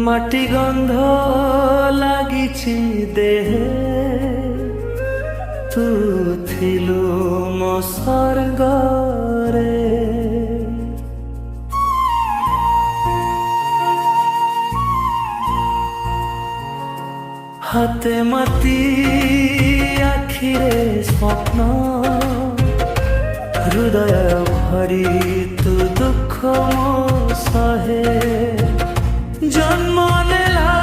মাটি গন্ধ লাগিছি দেহে তু থিলু মো স্বর্গরে হাতে মাতি আখিরে স্বপ্ন হৃদয় ভরি তু দুঃখ মো সহে জন্ম নেলা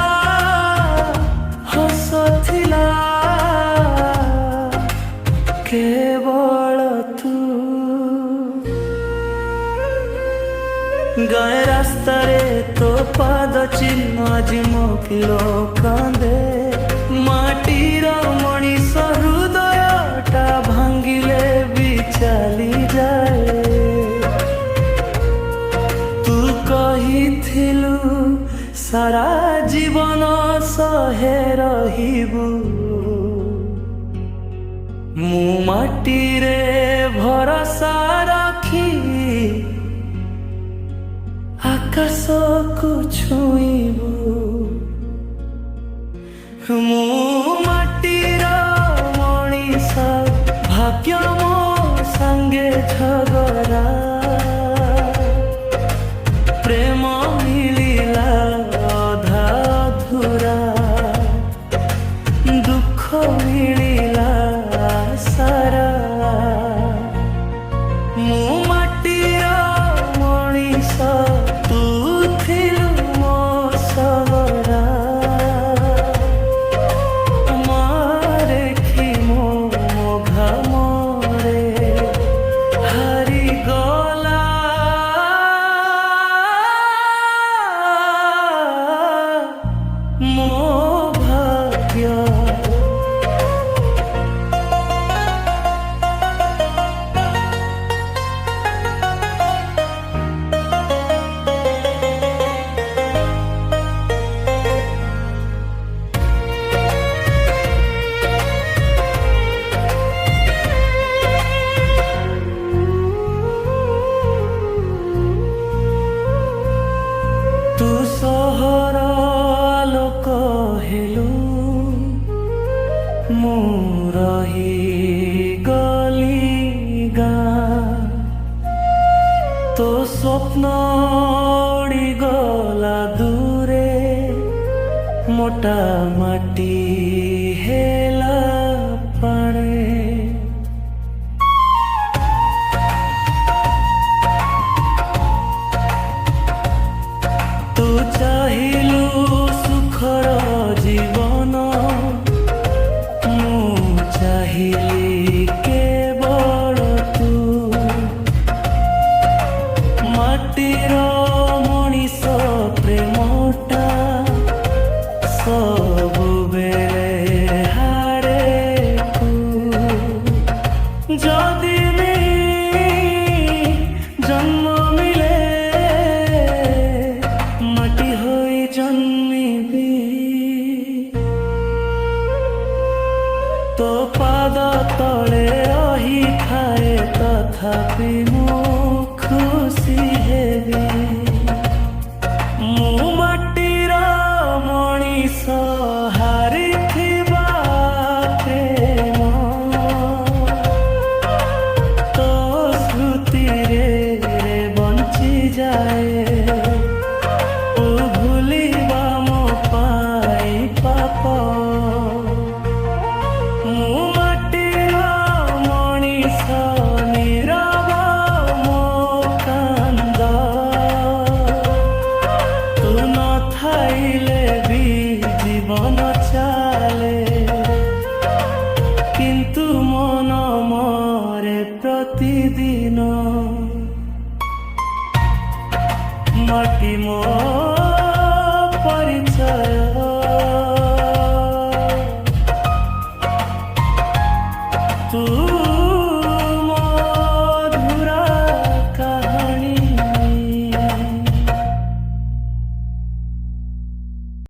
হস থিলা কেবল তু গায়ে রাস্তারে তো পাদ চিহ্ন আজি মো কিলো কান্দে মাটির মଣିষ হৃদয়টা ভাঙ্গিলে বি চালি যায় তু কহিথিলু সারা জীবন সহে রহিবু মু মাটিরে ভরসা রাখি আকাশকু ছুঁইবু মু মাটির মଣିষ ভাগ্য মো সাঙ্গে ঝগড়া প্রেম মিলিলা অধা অধুরা দুঃখ মিলিলা সারা মু মাটির মଣିষ তু থিলু মো সগরা মারেখি মো মোঘা মরে হারি গলা মো ভাগ্য তু সহর আলোক হেলু মু রহি গলি গাঁ তো স্বপ্ন উড়ি গলা দূরে মোটা মাটি হেলা পাড়ে তু চাহিলু সুখর জীবন মু চাহিলি কেবল তু মাটির মଣିষ প্রেমটা ସବୁବେଳେ ହାରେ ତୁ ଯଦି ବି জন্ম মিলে মাটি হই জন্মিবি তো পাদ তଳେ ରହିଥାଏ ତଥାପି ମୁଁ ଖୁସି ହେବି ମୁଁ ମାଟିର ମଣିଷ ହାରିଥିବା ପ୍ରେମ ତୋ ସ୍ମୃତିରେ ବଞ୍ଚିଯାଏ ଓ ଭୁଲିବା ମୋ ପାଇଁ ପାପ ମୁଁ ମାଟିର ମଣିଷ ନୀରବ ମୋ କାନ୍ଦ ତୁ ନଥାଇଲେ ବି ଜୀବନ